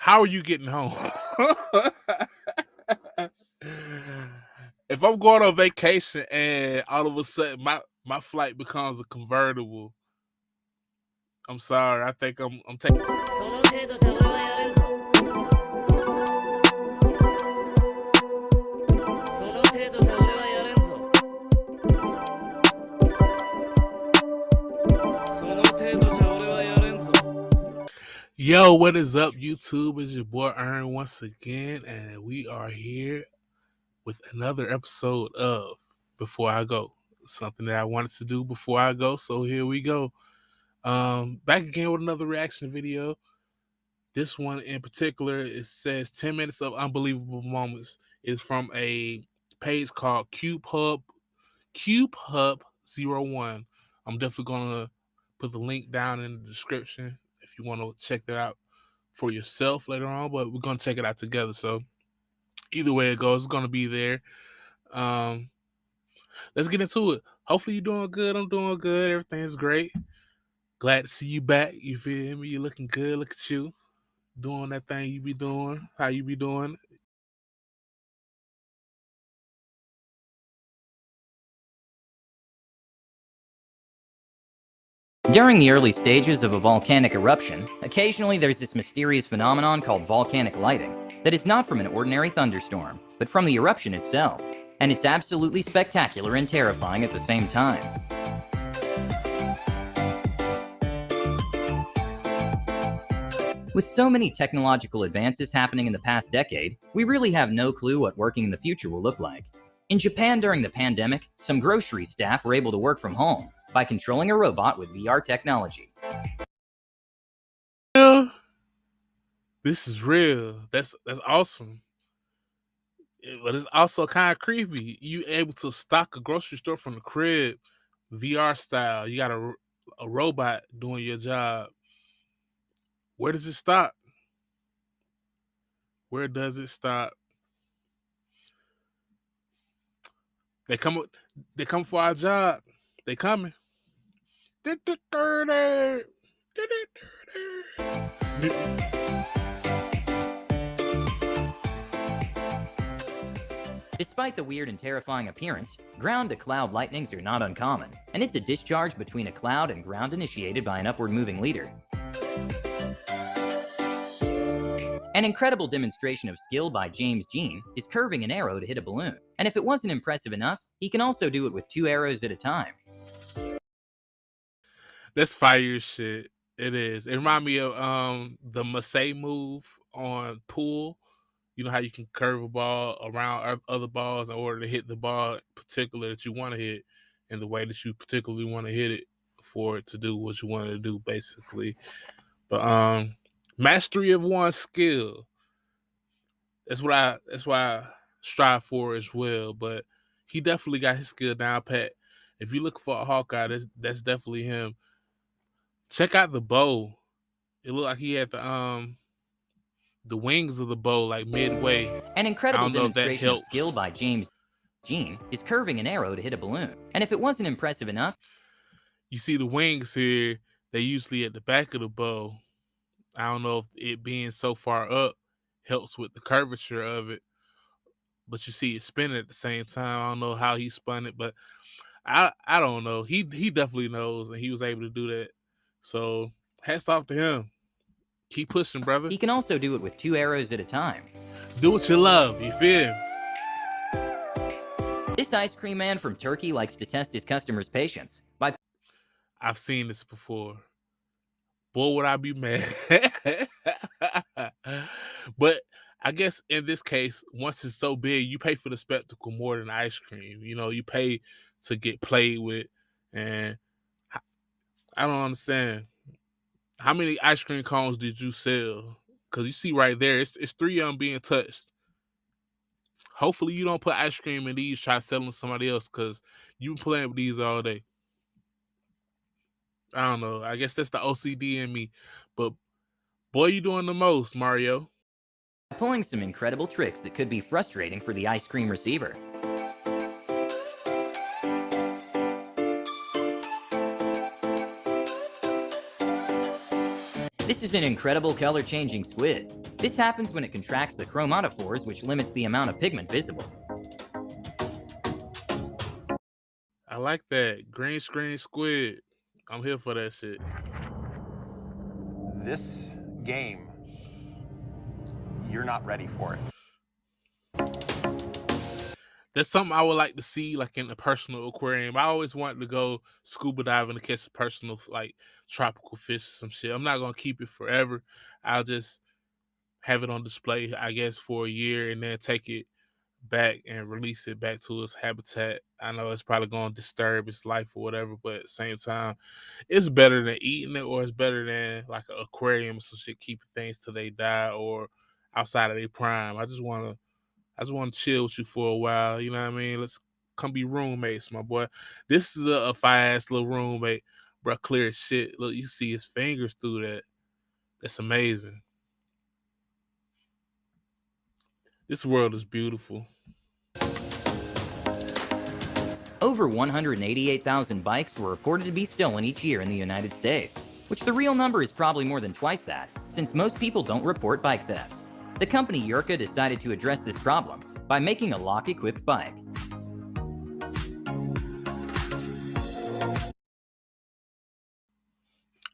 How are you getting home? If I'm going on vacation and all of a sudden my flight becomes a convertible, I'm sorry. I think I'm taking. その程度じゃ俺はやれんぞ。 Yo, what is up, YouTube? It's your boy Ern once again, and we are here with another episode of Before I Go. Something that I wanted to do before I go, so here we go. Back again with another reaction video. This one in particular, it says 10 minutes of unbelievable moments. Is from a page called CubeHub01. I'm definitely gonna put the link down in the description if you want to check that out for yourself later on, but we're gonna check it out together. So either way it goes, it's gonna be there. Let's get into it. Hopefully you're doing good. I'm doing good. Everything's great. Glad to see you back. You feel me? You're looking good. Look at you doing that thing you be doing. How you be doing? During the early stages of a volcanic eruption, occasionally there's this mysterious phenomenon called volcanic lighting that is not from an ordinary thunderstorm, but from the eruption itself. And it's absolutely spectacular and terrifying at the same time. With so many technological advances happening in the past decade, we really have no clue what working in the future will look like. In Japan during the pandemic, some grocery staff were able to work from home by controlling a robot with VR technology. Yeah, this is real. That's awesome. But it's also kind of creepy. You able to stock a grocery store from the crib, VR style. You got a robot doing your job. Where does it stop? Where does it stop? They come for our job. They coming. Despite the weird and terrifying appearance, ground-to-cloud lightnings are not uncommon, and it's a discharge between a cloud and ground initiated by an upward-moving leader. An incredible demonstration of skill by James Jean is curving an arrow to hit a balloon, and if it wasn't impressive enough, he can also do it with 2 arrows at a time. That's fire shit. It is. It reminds me of the Massey move on pool. You know how you can curve a ball around other balls in order to hit the ball particular that you want to hit in the way that you particularly want to hit it for it to do what you want to do, basically. But mastery of one skill. That's what I strive for as well. But he definitely got his skill down pat. If you look for a Hawkeye, that's definitely him. Check out the bow. It looked like he had the wings of the bow like midway. An incredible demonstration of helps. skill by James Jean is curving an arrow to hit a balloon, and if it wasn't impressive enough, you see the wings here, they usually at the back of the bow. I don't know if it being so far up helps with the curvature of it, but you see it spinning at the same time. I don't know how he spun it, but I don't know. He definitely knows, and he was able to do that. So hats off to him. Keep pushing, brother. he can also do it with 2 arrows at a time. Do what you love. You feel? This ice cream man from Turkey likes to test his customers' patience by I've seen this before. Boy, would I be mad. But I guess in this case, once it's so big, you pay for the spectacle more than ice cream. You know, you pay to get played with. And I don't understand. How many ice cream cones did you sell? Because you see right there, it's 3 of them being touched. Hopefully you don't put ice cream in these, try selling to somebody else, because you've been playing with these all day. I don't know. I guess that's the OCD in me. But boy, you doing the most, Mario. pulling some incredible tricks that could be frustrating for the ice cream receiver. This This is an incredible color-changing squid. This happens when it contracts the chromatophores, which limits the amount of pigment visible. I like that. Green screen squid. I'm here for that shit. This game, you're not ready for it. That's something I would like to see, like in a personal aquarium. I always wanted to go scuba diving to catch a personal, like tropical fish or some shit. I'm not gonna keep it forever. I'll just have it on display, I guess, for a year and then take it back and release it back to its habitat. I know it's probably gonna disturb its life or whatever, but at the same time, it's better than eating it, or it's better than like an aquarium or some shit, keeping things till they die or outside of their prime. I just want to chill with you for a while. You know what I mean? Let's come be roommates, my boy. This is a fire ass little roommate, bro. Clear as shit. Look, you see his fingers through that. That's amazing. This world is beautiful. Over 188,000 bikes were reported to be stolen each year in the United States, which the real number is probably more than twice that, since most people don't report bike thefts. The company Yurka decided to address this problem by making a lock-equipped bike.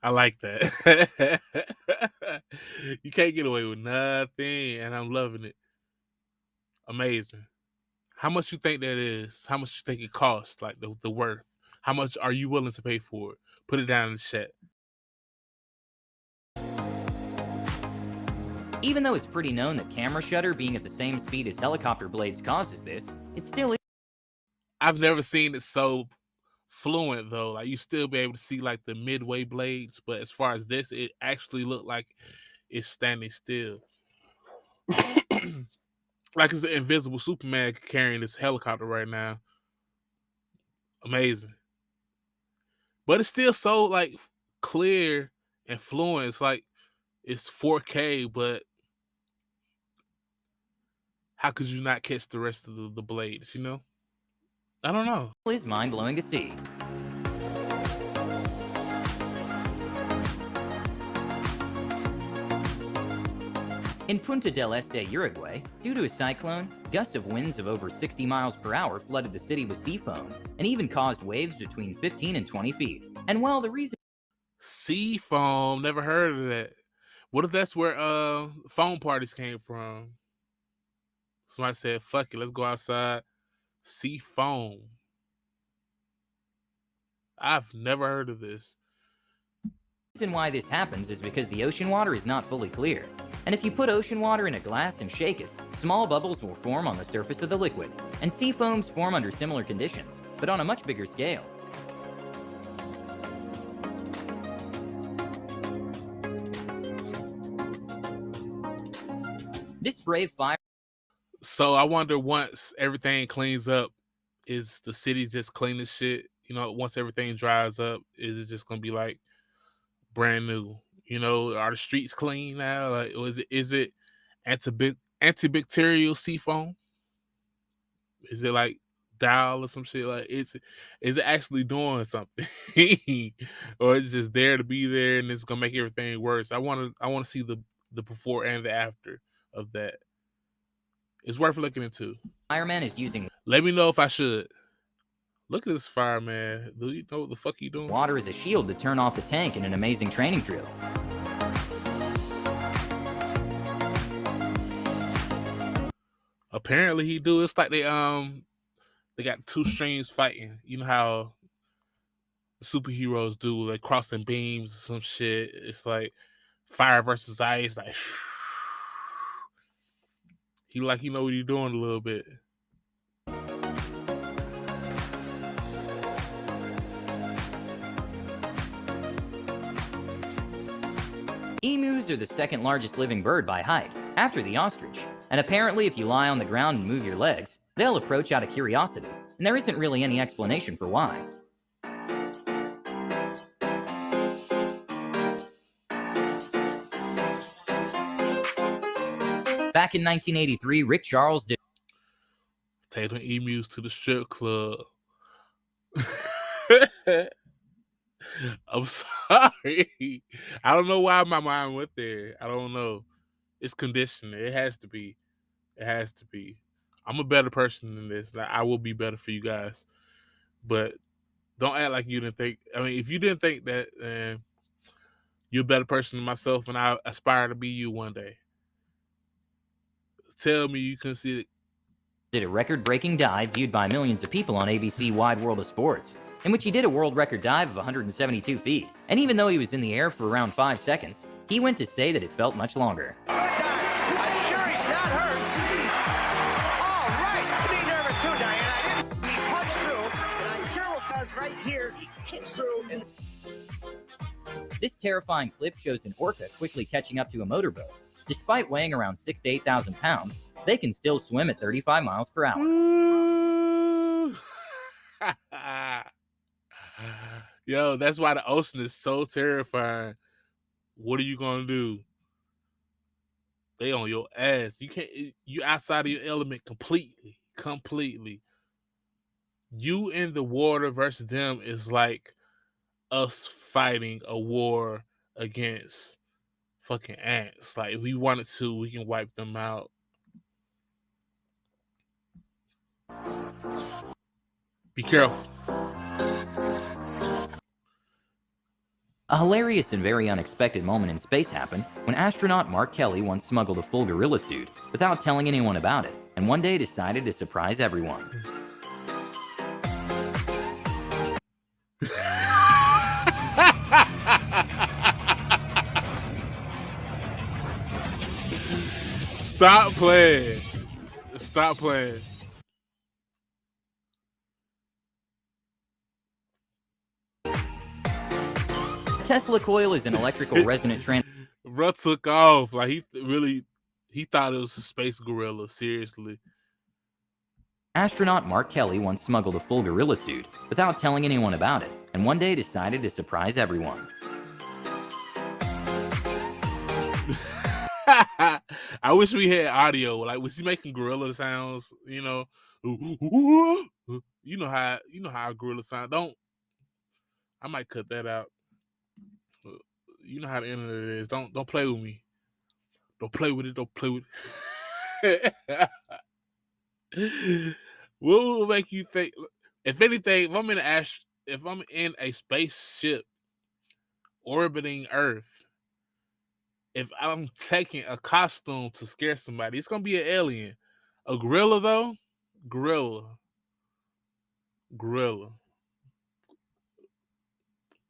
I like that. You can't get away with nothing, and I'm loving it. Amazing. How much you think that is? How much you think it costs? Like the worth? How much are you willing to pay for it? Put it down in the chat. Even though it's pretty known that camera shutter being at the same speed as helicopter blades causes this, it still is. I've never seen it so fluent though. Like you still be able to see like the midway blades, but as far as this, it actually looked like it's standing still. Like it's an invisible Superman carrying this helicopter right now. Amazing. But it's still so like clear and fluent. It's like it's 4K, but how could you not catch the rest of the blades, you know? I don't know. Is mind-blowing to see. In Punta del Este, Uruguay, due to a cyclone, gusts of winds of over 60 miles per hour flooded the city with sea foam, and even caused waves between 15 and 20 feet. And while the reason Sea foam, never heard of that. What if that's where foam parties came from? Somebody said, fuck it, let's go outside. Sea foam. I've never heard of this. why this happens is because the ocean water is not fully clear. And if you put ocean water in a glass and shake it, small bubbles will form on the surface of the liquid, and sea foams form under similar conditions, but on a much bigger scale. This brave fire. So I wonder, once everything cleans up, is the city just clean as shit? You know, once everything dries up, is it just gonna be like brand new? You know, are the streets clean now? Like, or is it antibacterial sea foam? Is it like dial or some shit? Like, is it actually doing something, or it's just there to be there and it's gonna make everything worse? I want to see the before and the after of that. It's worth looking into. Fireman is using. Let me know if I should. Look at this fireman. Do you know what the fuck he doing? Water as a shield to turn off the tank in an amazing training drill. Apparently he do. It's like they got two streams fighting. You know how the superheroes do, like crossing beams or some shit. It's like fire versus ice. Like he know what he's doing a little bit. Emus are the second largest living bird by height, after the ostrich. And apparently if you lie on the ground and move your legs, they'll approach out of curiosity, and there isn't really any explanation for why. Back in 1983, Rick Charles did Take them emus to the strip club. I'm sorry. I don't know why my mind went there. I don't know. It's conditioning. It has to be. It has to be. I'm a better person than this. Like, I will be better for you guys. But don't act like you didn't think. I mean, if you didn't think that, you're a better person than myself, and I aspire to be you one day. Tell me you can see it. Did a record-breaking dive viewed by millions of people on ABC Wide World of Sports, in which he did a world record dive of 172 feet. And even though he was in the air for around 5 seconds, he went to say that it felt much longer. I'm sure he's not hurt. All right. I'd be nervous too, Diane. He punched through, and I'm sure it was right here. He kicks through. And This terrifying clip shows an orca quickly catching up to a motorboat. Despite weighing around 6,000 to 8,000 pounds, they can still swim at 35 miles per hour. Yo, that's why the ocean is so terrifying. What are you gonna do? They on your ass. You can't. You outside of your element completely. Completely. You in the water versus them is like us fighting a war against fucking ants. Like, if we wanted to, we can wipe them out. Be careful. A hilarious and very unexpected moment in space happened when astronaut Mark Kelly once smuggled a full gorilla suit without telling anyone about it, and one day decided to surprise everyone. Stop playing. Stop playing. Tesla coil is an electrical resonant transformer. Bro took off. Like, he thought it was a space gorilla. Seriously. Astronaut Mark Kelly once smuggled a full gorilla suit without telling anyone about it, and one day decided to surprise everyone. I wish we had audio. Like, was he making gorilla sounds? You know, you know how a gorilla sound. Don't. I might cut that out. You know how the internet is. Don't play with me. Don't play with it. Don't play with it. What will make you think? If anything, if I'm in a spaceship orbiting Earth, if I'm taking a costume to scare somebody, it's gonna be an alien. A gorilla, though, gorilla.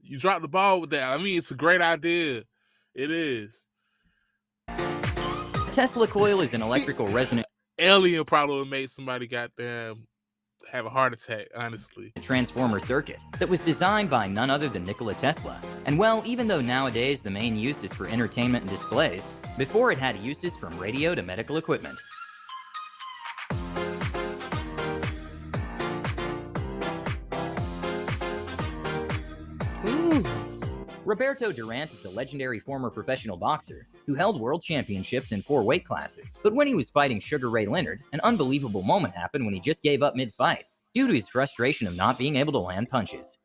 You dropped the ball with that. I mean, it's a great idea. It is. Tesla coil is an electrical resonant Alien probably would make somebody goddamn have a heart attack, honestly. transformer circuit that was designed by none other than Nikola Tesla. And well, even though nowadays the main use is for entertainment and displays, before it had uses from radio to medical equipment. Ooh. Roberto Durant is a legendary former professional boxer who held world championships in 4 weight classes. But when he was fighting Sugar Ray Leonard, an unbelievable moment happened when he just gave up mid-fight due to his frustration of not being able to land punches.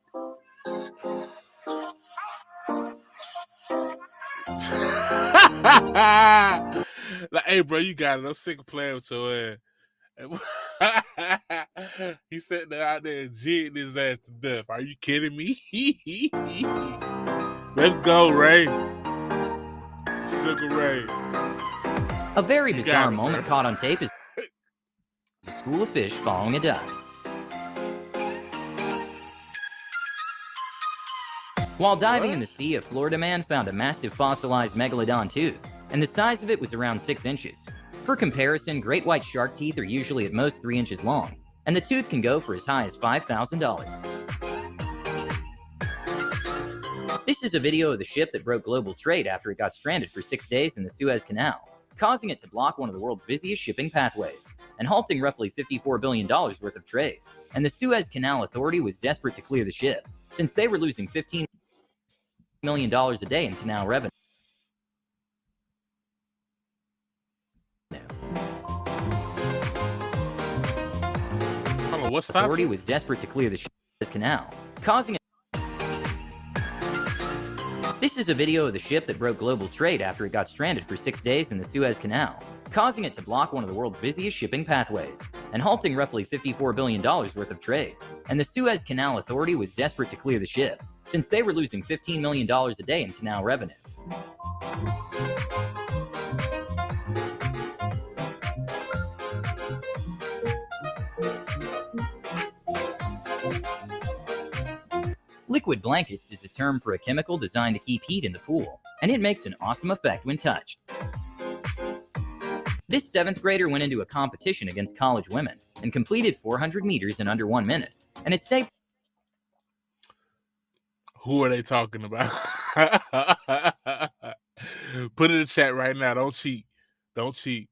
Like, hey, bro, you got it. I'm sick of playing with your ass. He's sitting there out there jigging his ass to death. Are you kidding me? Let's go, Ray. Sugar Ray. A very You got bizarre it, moment bro. caught on tape is a school of fish following a duck. While diving in the sea, a Florida man found a massive fossilized megalodon tooth, and the size of it was around 6 inches. For comparison, great white shark teeth are usually at most 3 inches long, and the tooth can go for as high as $5,000. This is a video of the ship that broke global trade after it got stranded for 6 days in the Suez Canal, causing it to block one of the world's busiest shipping pathways, and halting roughly $54 billion worth of trade. And the Suez Canal Authority was desperate to clear the ship, since they were losing $15 million a day in canal revenue. Hold on, what's The authority stopping? was desperate to clear the Suez Canal, causing it This is a video of the ship that broke global trade after it got stranded for 6 days in the Suez Canal, causing it to block one of the world's busiest shipping pathways, and halting roughly $54 billion worth of trade. And the Suez Canal Authority was desperate to clear the ship, since they were losing $15 million a day in canal revenue. Liquid blankets is a term for a chemical designed to keep heat in the pool, and it makes an awesome effect when touched. This 7th grader went into a competition against college women and completed 400 meters in under 1 minute, and it saved. Who are they talking about? Put it in the chat right now. Don't cheat. Don't cheat.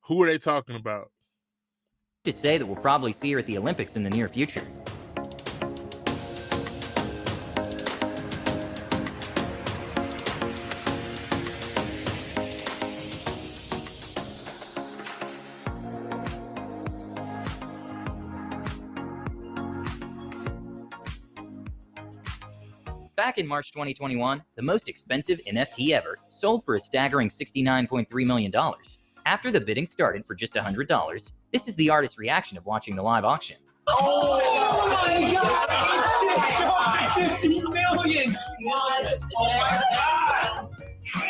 Who are they talking about? To say that we'll probably see her at the Olympics in the near future. Back in March 2021, the most expensive NFT ever sold for a staggering $69.3 million. After the bidding started for just $100, this is the artist's reaction of watching the live auction. Oh my God! 50 million! What? Oh my God!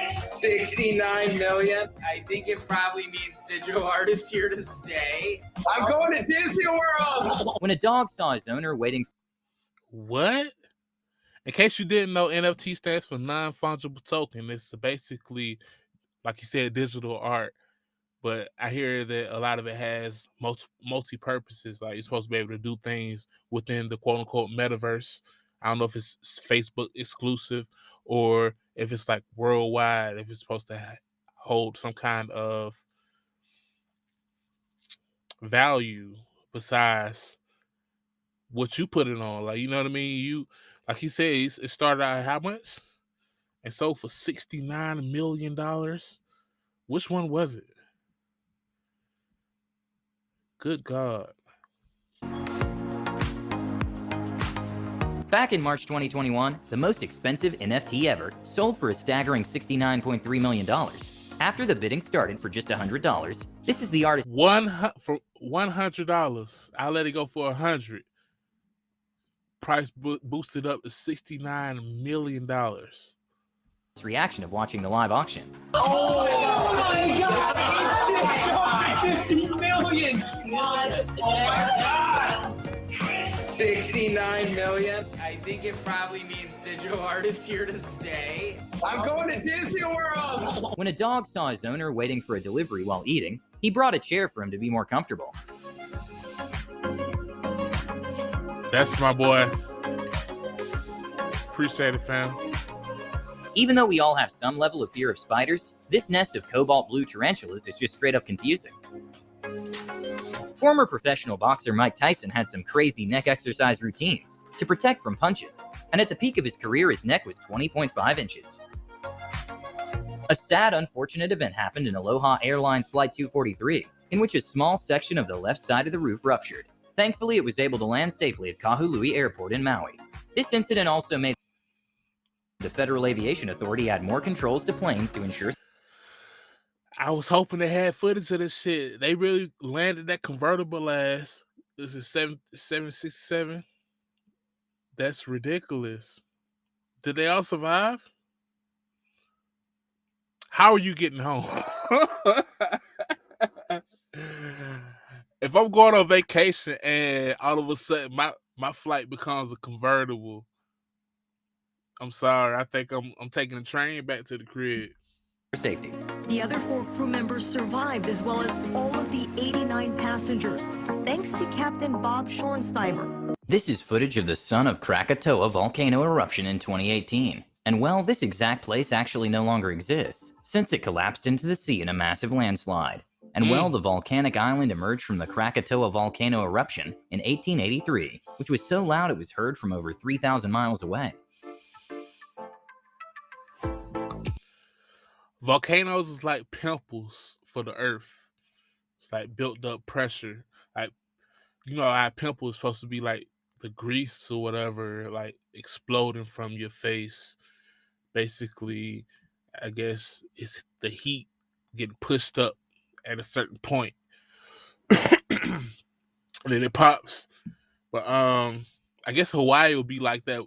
69 million. I think it probably means digital art is here to stay. I'm going to Disney World! When a dog saw his owner waiting. What? In case you didn't know, NFT stands for non-fungible token. It's basically, like you said, digital art. But I hear that a lot of it has multi-purposes. Like you're supposed to be able to do things within the quote-unquote metaverse. I don't know if it's Facebook exclusive or if it's like worldwide, if it's supposed to hold some kind of value besides what you put it on. Like, you know what I mean? Like you said, it started out how much? And sold for $69 million. Which one was it? Good God. Back in March 2021, the most expensive NFT ever sold for a staggering $69.3 million. After the bidding started for just $100, this is the artist. For $100. I'll let it go for $100. Price boosted up to $69 million. Reaction of watching the live auction. Oh my God! 50 million! What? Oh my God! 69 million. I think it probably means digital art is here to stay. I'm going to Disney World! When a dog saw his owner waiting for a delivery while eating, he brought a chair for him to be more comfortable. That's my boy. Appreciate it, fam. Even though we all have some level of fear of spiders, this nest of cobalt blue tarantulas is just straight up confusing. Former professional boxer Mike Tyson had some crazy neck exercise routines to protect from punches, and at the peak of his career his neck was 20.5 inches. A sad, unfortunate event happened in Aloha Airlines Flight 243, in which a small section of the left side of the roof ruptured. Thankfully, it was able to land safely at Kahului Airport in Maui. This incident also made the Federal Aviation Authority add more controls to planes to ensure. I was hoping they had footage of this shit. They really landed that convertible ass. This is 767. That's ridiculous. Did they all survive? How are you getting home? If I'm going on vacation and all of a sudden my flight becomes a convertible, I'm sorry. I think I'm taking the train back to the crib. Safety. The other 4 crew members survived, as well as all of the 89 passengers, thanks to Captain Bob Schornsteiber. This is footage of the son of Krakatoa volcano eruption in 2018. And well, this exact place actually no longer exists, since it collapsed into the sea in a massive landslide. And well, the volcanic island emerged from the Krakatoa volcano eruption in 1883, which was so loud it was heard from over 3,000 miles away. Volcanoes is like pimples for the earth. It's like built up pressure. Like, you know, our pimple is supposed to be like the grease or whatever, like exploding from your face. basically, I guess it's the heat getting pushed up at a certain point, and then it pops. But I guess Hawaii will be like that.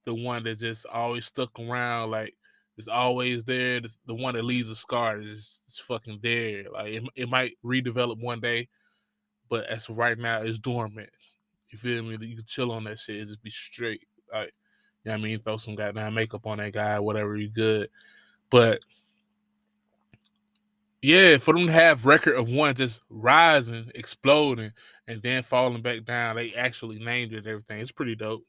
The one that just always stuck around, like it's always there. The one that leaves a scar is fucking there. Like it might redevelop one day, but as of right now, it's dormant. You feel me? You can chill on that shit. It just be straight. Like, you know what I mean? Throw some goddamn makeup on that guy, whatever, you good. But yeah, for them to have record of one just rising, exploding, and then falling back down, they actually named it and everything. It's pretty dope.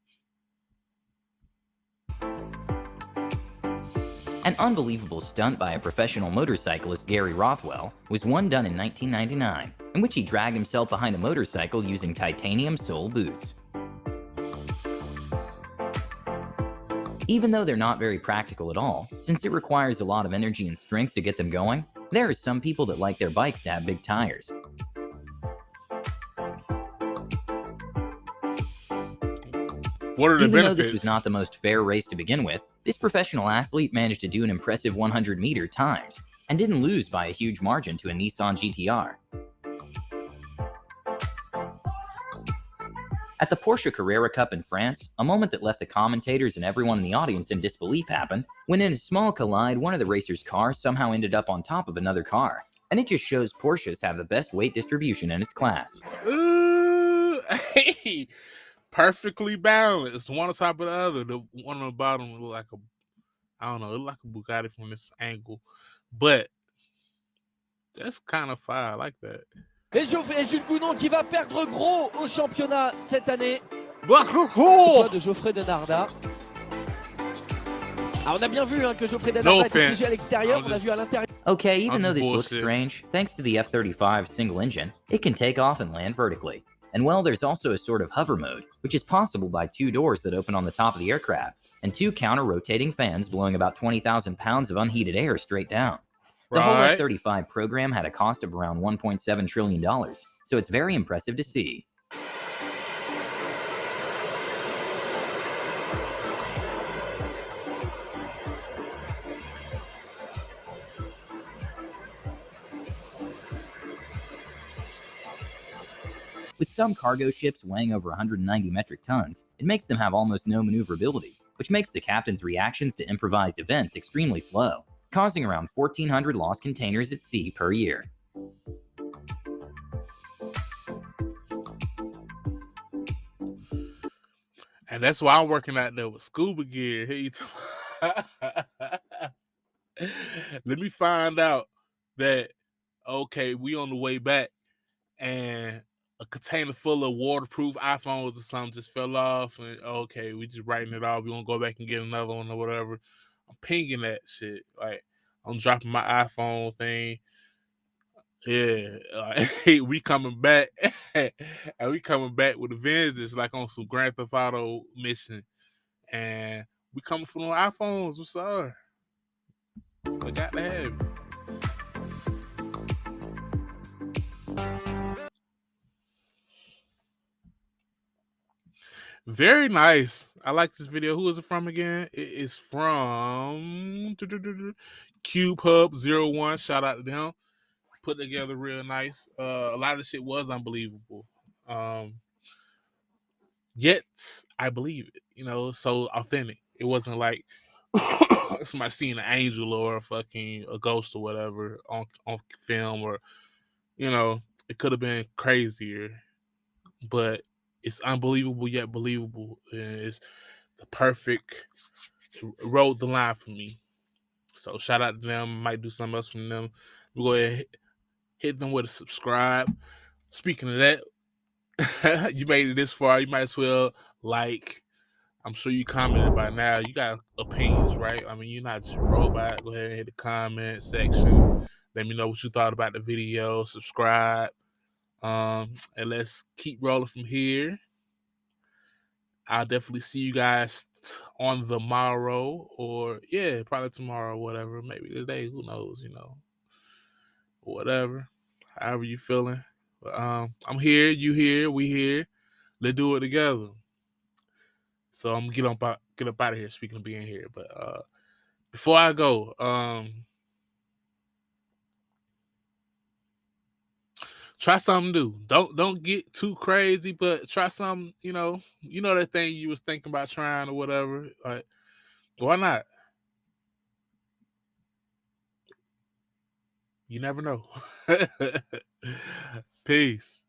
An unbelievable stunt by a professional motorcyclist, Gary Rothwell, was one done in 1999, in which he dragged himself behind a motorcycle using titanium sole boots. Even though they're not very practical at all, since it requires a lot of energy and strength to get them going, there are some people that like their bikes to have big tires. What are the Even benefits? though this was not the most fair race to begin with, this professional athlete managed to do an impressive 100-meter times, and didn't lose by a huge margin to a Nissan GT-R. At the Porsche Carrera Cup in France, a moment that left the commentators and everyone in the audience in disbelief happened, when in a small collide, one of the racers' cars somehow ended up on top of another car. And it just shows Porsches have the best weight distribution in its class. Hey, perfectly balanced, one on top of the other. The one on the bottom look like I don't know, it look like a Bugatti from this angle, but that's kind of fire. I like that. Et Jules Gounon qui va perdre gros au championnat cette année. Cool. De Geoffrey Denarda. Alors on a bien vu que Geoffrey Denarda était piégé à l'extérieur, on a vu à l'intérieur. Okay, even though this looks bullshit. strange, thanks to the F-35's single engine, it can take off and land vertically. And well, there's also a sort of hover mode, which is possible by two doors that open on the top of the aircraft, and two counter-rotating fans blowing about 20,000 pounds of unheated air straight down. The whole F-35 program had a cost of around $1.7 trillion, so it's very impressive to see. With some cargo ships weighing over 190 metric tons, it makes them have almost no maneuverability, which makes the captain's reactions to improvised events extremely slow, causing around 1,400 lost containers at sea per year. And that's why I'm working out there with scuba gear. Hey, let me find out that, okay, we on the way back and a container full of waterproof iPhones or something just fell off, and okay, we just writing it off. We gonna go back and get another one or whatever. I'm pinging that shit. Like, I'm dropping my iPhone thing. Yeah, we coming back, and we coming back with a vengeance, like on some Grand Theft Auto mission, and we coming for the iPhones. What's up? I got to have it. Very nice. I like this video. Who is it from again? It is from Cube Hub 01. Shout out to them. Put together real nice. A lot of the shit was unbelievable. Yet I believe it. You know, so authentic. It wasn't like somebody seeing an angel or a ghost or whatever on film, or, you know, it could have been crazier, but it's unbelievable yet believable. And it's the perfect rode the line for me. So shout out to them. Might do something else from them. We'll go ahead, hit them with a subscribe. Speaking of that, you made it this far, you might as well like. I'm sure you commented by now. You got opinions, right? I mean, you're not just a robot. Go ahead and hit the comment section. Let me know what you thought about the video. Subscribe. And let's keep rolling from here. I'll definitely see you guys on the morrow, or yeah, probably tomorrow, whatever. Maybe today, who knows, you know. Whatever. However you feeling. But, I'm here, you here, we here. Let's do it together. So I'm gonna get up out of here, speaking of being here. But before I go, try something new. Don't get too crazy, but try something, that thing you was thinking about trying or whatever. Like, why not? You never know. Peace.